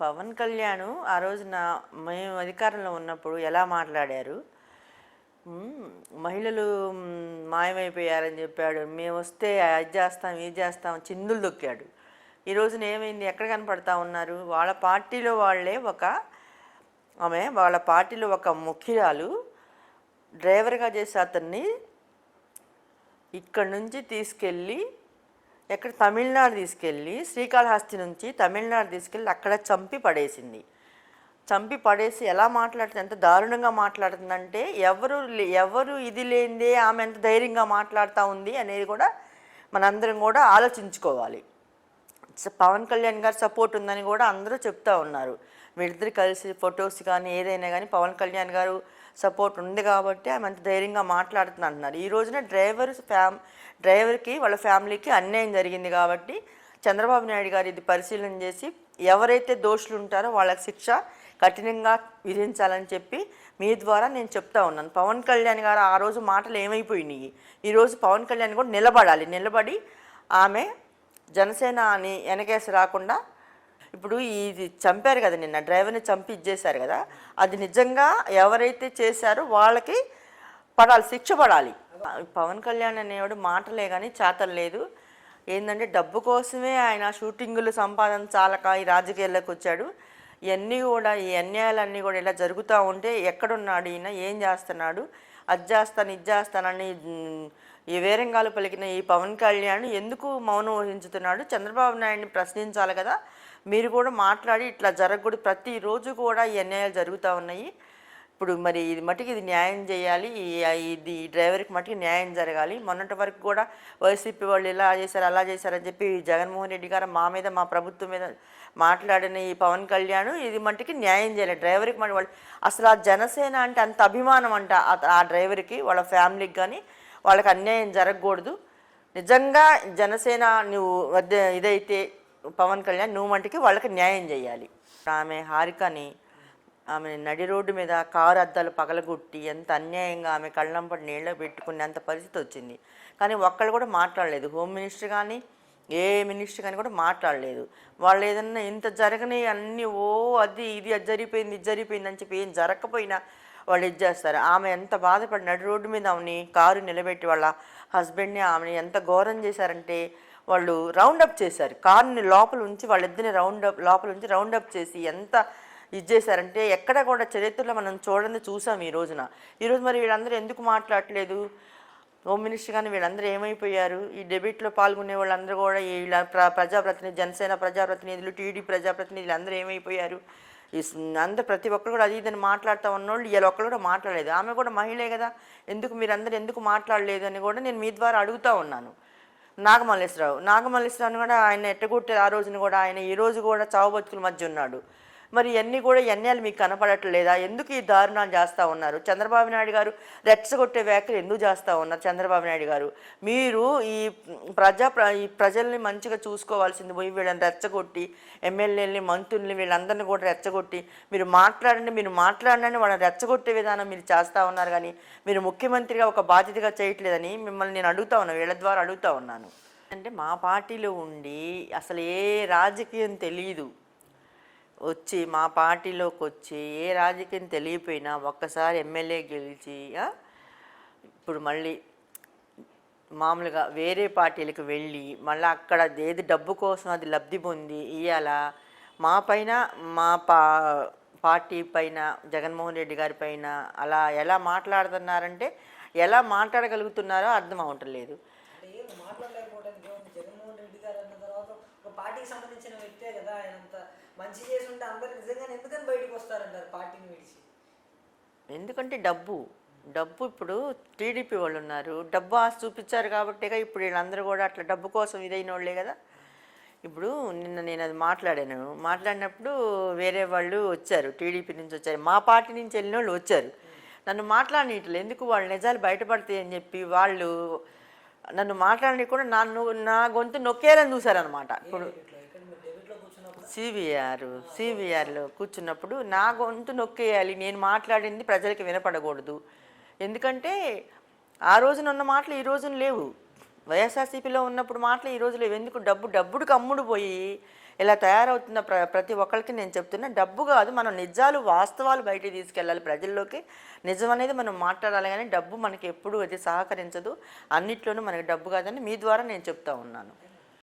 పవన్ కళ్యాణ్ ఆ రోజున మేము అధికారంలో ఉన్నప్పుడు ఎలా మాట్లాడారు. మహిళలు మాయమైపోయారని చెప్పాడు. మేము వస్తే అది చేస్తాం ఇది చేస్తాం చిందులు దొక్కాడు. ఈ రోజున ఏమైంది? ఎక్కడ కనపడతా ఉన్నారు? వాళ్ళ పార్టీలో వాళ్ళే వాళ్ళ పార్టీలో ఒక ముఖ్యురాలు డ్రైవర్గా చేసే అతన్ని ఇక్కడ నుంచి తీసుకెళ్ళి తమిళనాడు తీసుకెళ్ళి శ్రీకాళహస్తి నుంచి తమిళనాడు తీసుకెళ్ళి అక్కడ చంపి పడేసి ఎలా మాట్లాడుతుంది, ఎంత దారుణంగా మాట్లాడుతుందంటే ఎవరు ఇది లేనిదే ఆమె ఎంత ధైర్యంగా మాట్లాడుతూ ఉంది అనేది కూడా మనందరం కూడా ఆలోచించుకోవాలి. పవన్ కళ్యాణ్ గారు సపోర్ట్ ఉందని కూడా అందరూ చెప్తా ఉన్నారు. వీళ్ళిద్దరు కలిసి ఫొటోస్ కానీ ఏదైనా కానీ పవన్ కళ్యాణ్ గారు సపోర్ట్ ఉంది కాబట్టి ఆమె అంత ధైర్యంగా మాట్లాడుతుంది అంటున్నారు. ఈ రోజున డ్రైవర్కి వాళ్ళ ఫ్యామిలీకి అన్యాయం జరిగింది కాబట్టి చంద్రబాబు నాయుడు గారు ఇది పరిశీలన చేసి ఎవరైతే దోషులు ఉంటారో వాళ్ళకి శిక్ష కఠినంగా విధించాలని చెప్పి మీ ద్వారా నేను చెప్తా ఉన్నాను. పవన్ కళ్యాణ్ గారు ఆ రోజు మాటలు ఏమైపోయినాయి, ఈరోజు పవన్ కళ్యాణ్ కూడా నిలబడి ఆమె జనసేన అని వెనకేసి రాకుండా ఇప్పుడు ఇది చంపారు కదా, నిన్న డ్రైవర్ని చంపి ఇచ్చేశారు కదా, అది నిజంగా ఎవరైతే చేశారో వాళ్ళకి శిక్ష పడాలి. పవన్ కళ్యాణ్ అనేవాడు మాటలే కానీ చేతలు లేదు. ఏంటంటే డబ్బు కోసమే ఆయన షూటింగులు సంపాదన చాలక ఈ రాజకీయాల్లోకి వచ్చాడు. ఇవన్నీ కూడా ఈ అన్యాయాలన్నీ కూడా ఇలా జరుగుతూ ఉంటే ఎక్కడున్నాడు ఈయన, ఏం చేస్తున్నాడు, అది చేస్తాను ఇది చేస్తానని ఈ వేరంగాలు పలికిన ఈ పవన్ కళ్యాణ్ ఎందుకు మౌనం వహించుతున్నాడు? చంద్రబాబు నాయుడిని ప్రశ్నించాలి కదా. మీరు కూడా మాట్లాడి ఇట్లా జరగకూడదు, ప్రతిరోజు కూడా ఈ అన్యాయాలు జరుగుతూ ఉన్నాయి. ఇప్పుడు మరి ఇది న్యాయం చేయాలి, ఇది డ్రైవర్కి మటుకు న్యాయం జరగాలి. మొన్నటి వరకు కూడా వైసీపీ వాళ్ళు ఇలా చేశారు అలా చేశారని చెప్పి జగన్మోహన్ రెడ్డి గారు మా మీద మా ప్రభుత్వం మీద మాట్లాడిన ఈ పవన్ కళ్యాణ్ ఇది మటుకి న్యాయం చేయాలి డ్రైవర్కి. మరి వాళ్ళు అసలు ఆ జనసేన అంటే అంత అభిమానం అంట ఆ డ్రైవర్కి, వాళ్ళ ఫ్యామిలీకి కానీ వాళ్ళకి అన్యాయం జరగకూడదు. నిజంగా జనసేన నువ్వు ఇదైతే పవన్ కళ్యాణ్ నువ్వు మటుకి వాళ్ళకి న్యాయం చేయాలి. ఆమె హారికని ఆమె నడి రోడ్డు మీద కారు అద్దాలు పగలగొట్టి ఎంత అన్యాయంగా ఆమె కళ్ళంపటి నీళ్ళ పెట్టుకునేంత పరిస్థితి వచ్చింది. కానీ ఒక్కళ్ళు కూడా మాట్లాడలేదు. హోమ్ మినిస్టర్ కానీ ఏ మినిస్టర్ కానీ కూడా మాట్లాడలేదు. వాళ్ళు ఏదన్నా ఇంత జరగని అన్నీ అది జరిగిపోయింది అని చెప్పి ఏం జరగకపోయినా వాళ్ళు ఇది చేస్తారు. ఆమె ఎంత బాధపడి నడి రోడ్డు మీద ఆమెని కారు నిలబెట్టి వాళ్ళ హస్బెండ్ని ఆమెని ఎంత ఘోరం చేశారంటే వాళ్ళు రౌండప్ చేశారు. కారుని లోపల ఉంచి వాళ్ళిద్దరిని లోపల ఉంచి రౌండప్ చేసి ఎంత ఇది చేశారంటే ఎక్కడ కూడా చరిత్రలో మనం చూసాం ఈ రోజున. ఈరోజు మరి వీళ్ళందరూ ఎందుకు మాట్లాడట్లేదు? హోమ్ మినిస్టర్ కానీ వీళ్ళందరూ ఏమైపోయారు? ఈ డెబేట్లో పాల్గొనే వాళ్ళందరూ కూడా వీళ్ళ ప్రజాప్రతినిధి, జనసేన ప్రజాప్రతినిధులు, టీడీ ప్రజాప్రతినిధులు అందరూ ఏమైపోయారు? అందరూ ప్రతి ఒక్కరు కూడా అది ఇదని మాట్లాడుతూ ఉన్నోళ్ళు వీళ్ళు ఒక్కరు కూడా మాట్లాడలేదు. ఆమె కూడా మహిళే కదా, మీరందరూ ఎందుకు మాట్లాడలేదు అని కూడా నేను మీ ద్వారా అడుగుతూ ఉన్నాను. నాగమల్లేశ్వరరావు కూడా ఆయన ఎట్టగొట్టారు ఆ రోజున కూడా, ఆయన ఈ రోజు కూడా చావు బతుకుల మధ్య ఉన్నాడు. మరి ఇవన్నీ కూడా అన్యాయాలు మీకు కనపడట్లేదా? ఎందుకు ఈ దారుణాలు చేస్తూ ఉన్నారు? చంద్రబాబు నాయుడు గారు రెచ్చగొట్టే వ్యాఖ్యలు ఎందుకు చేస్తూ ఉన్నారు? చంద్రబాబు నాయుడు గారు మీరు ఈ ప్రజల్ని మంచిగా చూసుకోవాల్సింది పోయి వీళ్ళని రెచ్చగొట్టి ఎమ్మెల్యేలని, మంత్రుల్ని వీళ్ళందరినీ కూడా రెచ్చగొట్టి మీరు మాట్లాడండి వాళ్ళని రెచ్చగొట్టే విధానం మీరు చేస్తూ ఉన్నారు. కానీ మీరు ముఖ్యమంత్రిగా ఒక బాధ్యతగా చేయట్లేదని మిమ్మల్ని నేను అడుగుతా ఉన్నాను, వీళ్ళ ద్వారా అడుగుతూ ఉన్నాను. అంటే మా పార్టీలో ఉండి అసలు ఏ రాజకీయం తెలియదు వచ్చి మా పార్టీలోకి వచ్చి ఏ రాజకీయం తెలియపోయినా ఒక్కసారి ఎమ్మెల్యే గెలిచి ఇప్పుడు మళ్ళీ మామూలుగా వేరే పార్టీలకు వెళ్ళి మళ్ళీ అక్కడ ఏది డబ్బు కోసం అది లబ్ధి పొంది ఇవాళ మా పైన పార్టీ పైన జగన్మోహన్ రెడ్డి గారి పైన అలా ఎలా మాట్లాడుతున్నారంటే ఎలా మాట్లాడగలుగుతున్నారో అర్థం అవట్లేదు. పార్టీకి సంబంధించిన వ్యక్తే కదా, ఆయన అంత మంచి చేసి ఉంటే అందరు నిజంగానే ఎందుకని బయటకు వస్తారంటారు పార్టీని విడిచి? ఎందుకంటే డబ్బు ఇప్పుడు టీడీపీ వాళ్ళు ఉన్నారు, డబ్బు ఆశ చూపించారు కాబట్టిగా ఇప్పుడు వీళ్ళందరూ కూడా అట్లా డబ్బు కోసం ఇదైన వాళ్ళే కదా. ఇప్పుడు నిన్న నేను అది మాట్లాడినప్పుడు వేరే వాళ్ళు వచ్చారు, టీడీపీ నుంచి వచ్చారు, మా పార్టీ నుంచి వెళ్ళిన వాళ్ళు వచ్చారు. నన్ను మాట్లాడనీయట్లేదు, ఎందుకు వాళ్ళ నిజాలు బయటపడతాయి అని చెప్పి వాళ్ళు నన్ను మాట్లాడి కూడా నా గొంతు నొక్కేయాలని చూశారనమాట. ఇప్పుడు సివిఆర్లో కూర్చున్నప్పుడు నా గొంతు నొక్కేయాలి, నేను మాట్లాడింది ప్రజలకి వినపడకూడదు. ఎందుకంటే ఆ రోజున ఉన్న మాటలు ఈ రోజున లేవు, వైఎస్ఆర్సీపీలో ఉన్నప్పుడు మాటలు ఈ రోజు లేవు. ఎందుకు డబ్బుడికి అమ్ముడు పోయి ఇలా తయారవుతున్న ప్రతి ఒక్కరికి నేను చెప్తున్నా, డబ్బు కాదు, మనం నిజాలు వాస్తవాలు బయటికి తీసుకెళ్ళాలి ప్రజల్లోకి. నిజం అనేది మనం మాట్లాడాలి, కానీ డబ్బు మనకి ఎప్పుడు అది సహకరించదు. అన్నిట్లోనూ మనకి డబ్బు కాదని మీ ద్వారా నేను చెప్తా ఉన్నాను.